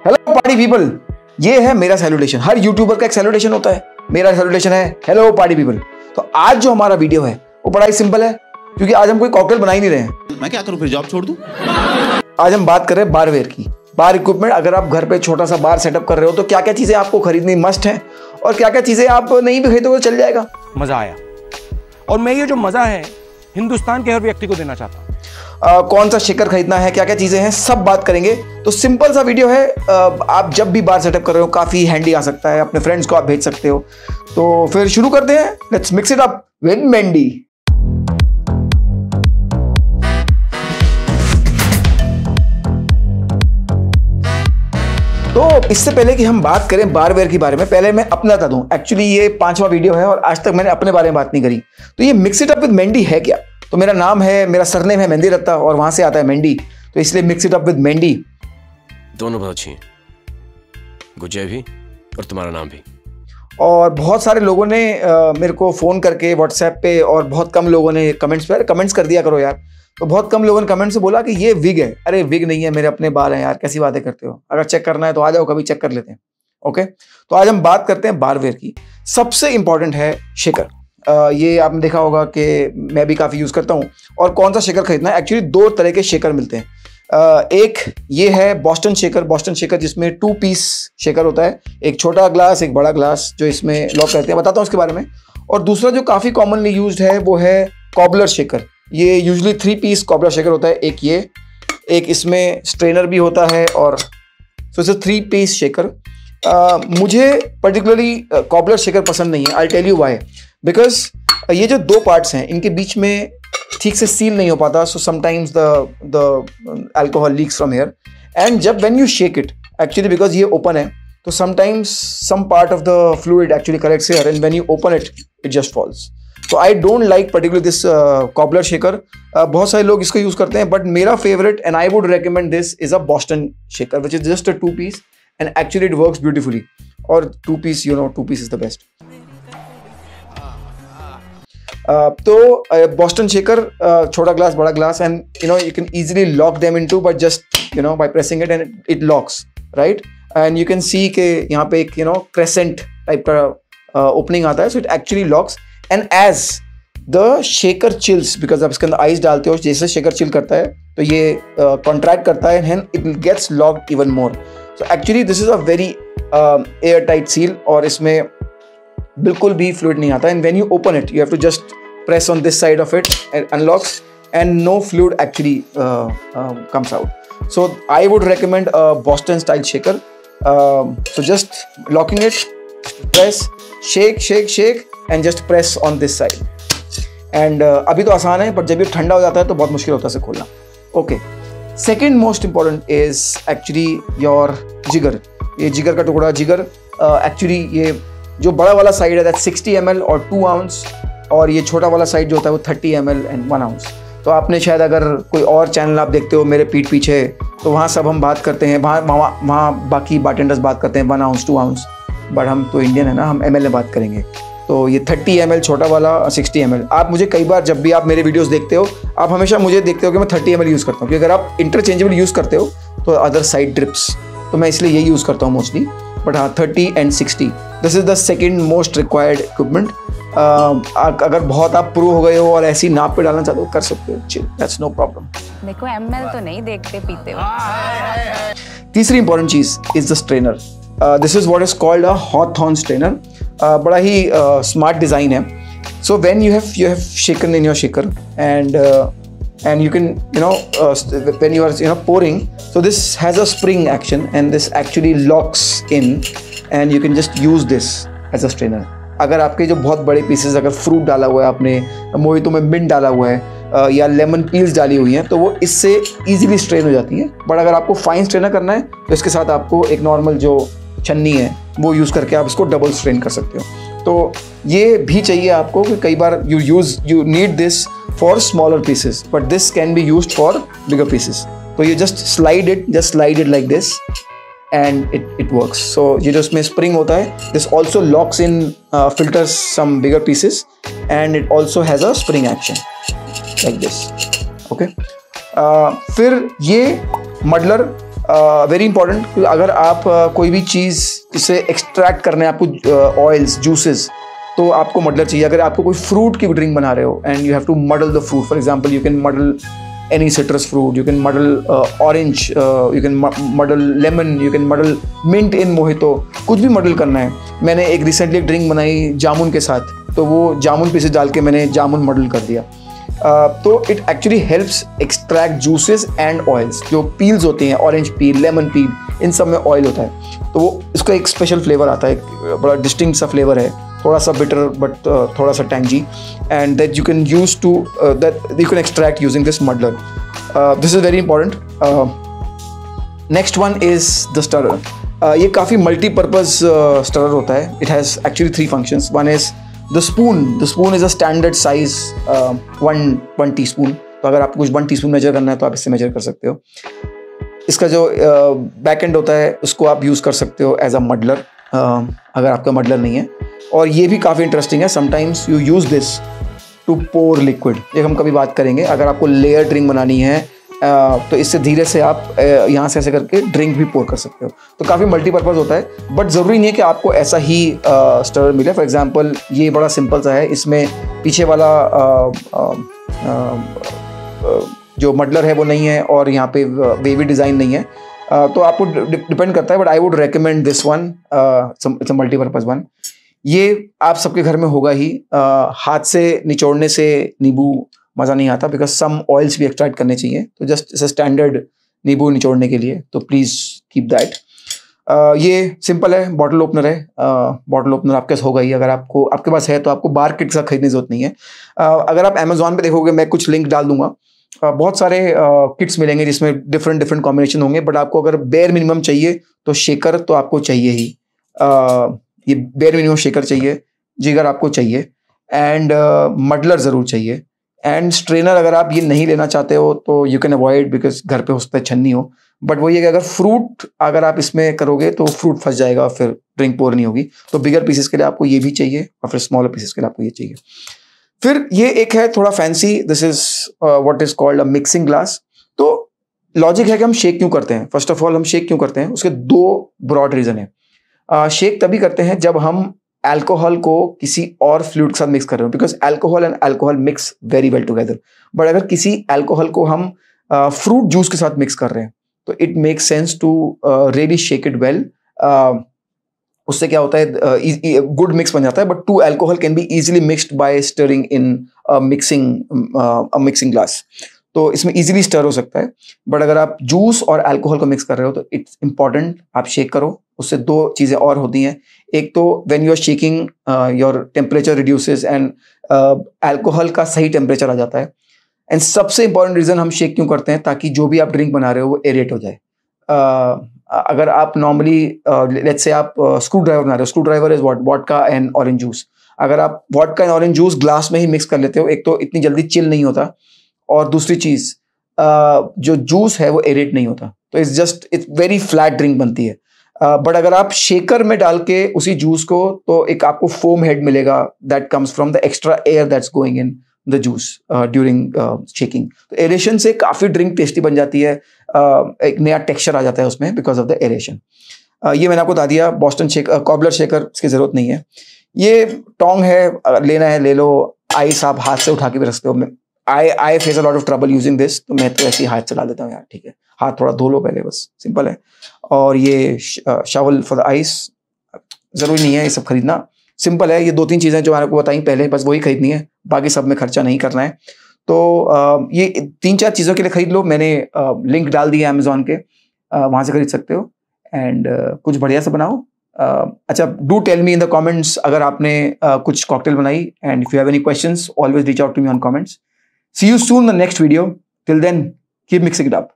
Hello party people, ये है मेरा सैल्यूटेशन। हर यूट्यूबर का एक सैल्यूटेशन होता है, मेरा सैल्यूटेशन है हेलो पार्टी पीपल। तो आज जो हमारा वीडियो है वो बड़ा ही सिंपल है, क्योंकि आज हम कोई कॉकटेल बना ही नहीं रहे हैं। मैं क्या करूं फिर, जॉब छोड़ दूं? आज हम बात कर रहे हैं बारवेयर की, बार इक्विपमेंट। अगर आप घर पे छोटा सा बार सेटअप कर रहे हो तो क्या क्या चीजें आपको खरीदनी मस्ट है और क्या क्या चीजें आप नहीं भी खरीदोगे तो चल जाएगा। मजा आया और मैं ये जो मजा है हिंदुस्तान के हर व्यक्ति को देना चाहता हूँ। कौन सा शेकर खरीदना है, क्या क्या चीजें हैं, सब बात करेंगे। तो सिंपल सा वीडियो है, आप जब भी बार सेटअप कर रहे हो काफी हैंडी आ सकता है, अपने फ्रेंड्स को आप भेज सकते हो। तो फिर शुरू करते हैं, let's mix it up with Mendy. तो इससे पहले कि हम बात करें बारवेयर के बारे में, पहले मैं अपना बता दूं। एक्चुअली ये 5वां वीडियो है और आज तक मैंने अपने बारे में बात नहीं करी। तो ये mix it up with Mendy है क्या? तो मेरा नाम है, मेरा सरनेम है मेहंदी रत्ता और वहां से आता है मेंडी, तो इसलिए mix it up with Mendy. दोनों बहुत अच्छी हैं, गुज्जे भी और तुम्हारा नाम भी। और बहुत सारे लोगों ने मेरे को फ़ोन करके व्हाट्सएप पे और बहुत कम लोगों ने कमेंट्स कर दिया करो यार। तो बहुत कम लोगों ने कमेंट से बोला कि ये विग है। अरे विग नहीं है, मेरे अपने बाल हैं यार, कैसी बातें करते हो। अगर चेक करना है तो आ जाओ, कभी चेक कर लेते हैं। ओके, तो आज हम बात करते हैं बारवेयर की। सबसे इंपॉर्टेंट है शेकर। ये आपने देखा होगा कि मैं भी काफ़ी यूज़ करता हूँ। और कौन सा शेकर खरीदना है, एक्चुअली 2 तरह के शेकर मिलते हैं। एक ये है बॉस्टन शेकर जिसमें 2 पीस शेकर होता है, एक छोटा ग्लास एक बड़ा ग्लास, जो इसमें लॉक करते हैं, बताता हूँ उसके बारे में। और दूसरा जो काफ़ी कॉमनली यूज्ड है वो है कॉबलर शेकर। ये यूजुअली 3 पीस कॉबलर शेकर होता है, एक इसमें स्ट्रेनर भी होता है, और सो इट्स 3 पीस शेकर। मुझे पर्टिकुलरली कॉबलर शेकर पसंद नहीं है। I tell you why. Because ये जो 2 पार्ट्स हैं इनके बीच में ठीक से सील नहीं हो पाता, so sometimes the alcohol leaks from here. And जब when you shake it, actually because ये ओपन है, तो sometimes some part of the fluid actually collects here and when you open it, it just falls. तो I don't like particular this cobbler shaker. बहुत सारे लोग इसको use करते हैं, बट मेरा favourite and I would recommend this is a Boston shaker which is just a 2 piece and actually it works beautifully. और 2 piece, you know, 2 piece is the best. तो Boston shaker, छोटा glass बड़ा glass, and you know you can easily lock them into, but just you know by pressing it and it locks, right. And you can see के यहाँ पे एक you know crescent type का opening आता है, so it actually locks. And as the shaker chills, because आप इसके अंदर आइस डालते हो, जैसे शेकर चिल करता है तो ये कॉन्ट्रैक्ट करता है and it gets locked even more. So actually this is a very air tight seal और इसमें बिल्कुल भी फ्लूइड नहीं आता। And when you open it, you have to just press on this side of it and unlocks, and no fluid actually comes out. So I would recommend a Boston style shaker. So just locking it, press, shake and just press on this side. And अभी तो आसान है, but जब ये ठंडा हो जाता है तो बहुत मुश्किल होता है इसे खोलना। Okay. Second most important is actually your जिगर। ये जिगर का टुकड़ा, जिगर actually ये जो बड़ा वाला साइड है that's 60 ml और 2 ounce, और ये छोटा वाला साइड जो होता है वो 30 ml एंड 1 ounce। तो आपने शायद अगर कोई और चैनल आप देखते हो मेरे पीठ पीछे, तो वहाँ सब हम बात करते हैं, वहाँ बाकी बारटेंडर्स बात करते हैं 1 ounce 2 ounce, बट हम तो इंडियन है ना, हम ml में बात करेंगे। तो ये 30 ml छोटा वाला, 60 ml। आप मुझे कई बार जब भी आप मेरे वीडियोस देखते हो, आप हमेशा मुझे देखते हो कि मैं 30 ml यूज़ करता हूँ, क्योंकि अगर आप इंटरचेंजेबल यूज़ करते हो तो अदर साइड ड्रिप्स, तो मैं इसलिए यही यूज़ करता हूँ मोस्टली। बट हाँ, 30 and 60 this is the second most required equipment. अगर बहुत आप प्रो हो गए हो और ऐसी नाप पे डालना चाहते हो, कर सकते हो, चिल, दैट्स नो प्रॉब्लम। देखो ml तो नहीं देखते पीते हो। तीसरी इंपॉर्टेंट चीज is the strainer. This is what is called a Hawthorne strainer. बड़ा ही स्मार्ट डिजाइन है। So when you have shaken in your shaker and you can when you are pouring, so this has a spring action and this actually locks in and you can just use this as a strainer. अगर आपके जो बहुत बड़े pieces, अगर fruit डाला हुआ है आपने, मोहितो में मिंट डाला हुआ है या लेमन पील्स डाली हुई हैं, तो वो इससे इजीली स्ट्रेन हो जाती है। बट अगर आपको फाइन स्ट्रेनर करना है तो इसके साथ आपको एक नॉर्मल जो छन्नी है वो यूज़ करके आप इसको डबल स्ट्रेन कर सकते हो। तो ये भी चाहिए आपको कि कई बार you need this for smaller pieces, but this can be used for bigger pieces. तो ये just slide it like this and it works. So ये जो इसमें स्प्रिंग होता है, this also locks in filters some bigger pieces and it also has a spring action like this. Okay. फिर ये muddler very important, अगर आप कोई भी चीज़ जिसे एक्सट्रैक्ट करना है आपको, ऑयल्स, जूसेस, तो आपको मडलर चाहिए. अगर आपको कोई फ्रूट की ड्रिंक बना रहे हो and you have to muddle the fruit, for example you can muddle any citrus fruit, you can muddle orange, you can muddle lemon, you can muddle mint in mojito, कुछ भी मडल करना है. मैंने एक रिसेंटली एक ड्रिंक बनाई जामुन के साथ, तो वो जामुन पीसेस डाल के मैंने जामुन मडल कर दिया. तो it actually helps extract juices and oils. जो पील्स होते हैं, ऑरेंज पील, लेमन पील, इन सब में ऑयल होता है, तो वो इसका एक स्पेशल फ्लेवर आता है, एक बड़ा डिस्टिंक्ट सा फ्लेवर है, थोड़ा सा बिटर बट थोड़ा सा tangy, and that you can use to that you can extract using this muddler. This is very important. Next one is the stirrer. ये काफ़ी मल्टीपर्पज़ स्टरर होता है. It has actually 3 functions. One is the spoon. The spoon is a standard size 1 teaspoon. तो अगर आपको कुछ 1 teaspoon major करना है तो आप इससे मेजर कर सकते हो. इसका जो बैक एंड होता है उसको आप यूज़ कर सकते हो एज अ मडलर, अगर आपका मडलर नहीं है. और ये भी काफ़ी इंटरेस्टिंग है. Sometimes you use this to pour liquid. ये हम कभी बात करेंगे. अगर आपको लेयर ड्रिंक बनानी है तो इससे धीरे से आप यहाँ से ऐसे करके ड्रिंक भी पोर कर सकते हो. तो काफ़ी मल्टीपर्पज़ होता है, बट ज़रूरी नहीं है कि आपको ऐसा ही स्टरर मिले. फॉर एग्जांपल ये बड़ा सिंपल सा है. इसमें पीछे वाला जो मडलर है वो नहीं है, और यहाँ पे वेवी डिज़ाइन नहीं है. तो आपको डिपेंड करता है, but I would recommend this one. It's a multipurpose one. ये आप सबके घर में होगा ही. हाथ से निचोड़ने से नींबू मज़ा नहीं आता, बिकॉज सम ऑयल्स भी एक्सट्रैक्ट करने चाहिए. तो जस्ट इस स्टैंडर्ड नींबू निचोड़ने के लिए, तो प्लीज़ कीप दैट. ये सिंपल है, बॉटल ओपनर है. बॉटल ओपनर आपके पास होगा ही. अगर आपके पास है तो आपको बार किट का खरीदने की जरूरत नहीं है. अगर आप अमेजोन पे देखोगे, मैं कुछ लिंक डाल दूंगा, बहुत सारे किट्स मिलेंगे जिसमें डिफरेंट कॉम्बिनेशन होंगे. बट आपको अगर बेयर मिनिमम चाहिए तो शेकर तो आपको चाहिए ही. ये बेयर मिनिमम शेकर चाहिए, जिगर आपको चाहिए, एंड मडलर ज़रूर चाहिए, एंड स्ट्रेनर. अगर आप ये नहीं लेना चाहते हो तो यू कैन अवॉइड, बिकॉज घर पे हो सकता है छन्नी हो. बट वही है कि अगर फ्रूट अगर आप इसमें करोगे तो फ्रूट फंस जाएगा, फिर ड्रिंक पोर नहीं होगी. तो बिगर पीसेस के लिए आपको ये भी चाहिए, और फिर स्मॉलर पीसेस के लिए आपको ये चाहिए. फिर ये एक है थोड़ा fancy. This is what is called a mixing glass. तो लॉजिक है कि हम शेक क्यों करते हैं. फर्स्ट ऑफ ऑल, हम शेक क्यों करते हैं, उसके 2 ब्रॉड रीजन है. शेक तभी करते हैं जब हम अल्कोहल को किसी और फ्लूइड के साथ मिक्स कर रहे हो, because alcohol and alcohol mix very well together. But अगर किसी अल्कोहल को हम फ्रूट जूस के साथ मिक्स कर रहे हैं तो it makes sense to really shake it well. उससे क्या होता है, गुड मिक्स बन जाता है. But 2 alcohol can be easily mixed by stirring in mixing glass. तो इसमें इजीली स्टर हो सकता है. बट अगर आप जूस और अल्कोहल को मिक्स कर रहे हो तो इट्स इंपॉर्टेंट आप शेक करो. उससे 2 चीज़ें और होती हैं. एक तो when you are shaking your temperature reduces and alcohol का सही टेम्परेचर आ जाता है. एंड सबसे इंपॉर्टेंट रीज़न हम शेक क्यों करते हैं, ताकि जो भी आप ड्रिंक बना रहे हो वो एरेट हो जाए. अगर आप नॉर्मली लेट्स से आप स्क्रू ड्राइवर बना रहे हो, screw driver is vodka and orange juice. अगर आप vodka and orange juice glass में ही मिक्स कर लेते हो, एक तो इतनी जल्दी चिल नहीं होता, और दूसरी चीज़ जो जूस है वो एरेट नहीं होता. तो इट्स वेरी फ्लैट ड्रिंक बनती है. बट अगर आप शेकर में डाल के उसी जूस को, तो एक आपको फोम हेड मिलेगा that comes from the extra air that's going in the juice during shaking. तो एरेशन से काफ़ी ड्रिंक टेस्टी बन जाती है. एक नया टेक्सचर आ जाता है उसमें बिकॉज ऑफ द एरेशन. ये मैंने आपको बता दिया. बॉस्टन शेकर, कॉबलर शेकर, इसकी ज़रूरत नहीं है. ये टोंग है, अगर लेना है ले लो. आइस आप हाथ से उठा के भी रख सकते हो. I face a lot of trouble using this, तो मैं तो ऐसे ही हाथ चला देता हूँ यार. ठीक है, हाथ थोड़ा धो लो पहले, बस सिंपल है. और ये शावल फॉर द आइस, ज़रूरी नहीं है ये सब खरीदना, सिंपल है. ये 2-3 चीज़ें जो मैंने आपको बताई पहले, बस वही खरीदनी है, बाकी सब में खर्चा नहीं करना है. तो ये 3-4 चीज़ों के लिए खरीद लो. मैंने लिंक डाल दिया अमेजोन के, वहाँ से खरीद सकते हो. एंड कुछ बढ़िया से बनाओ. अच्छा, do tell me in the comments अगर आपने कुछ कॉकटेल बनाई. And if you have any questions, always reach out to me on comments. See you soon in the next video. Till then, keep mixing it up.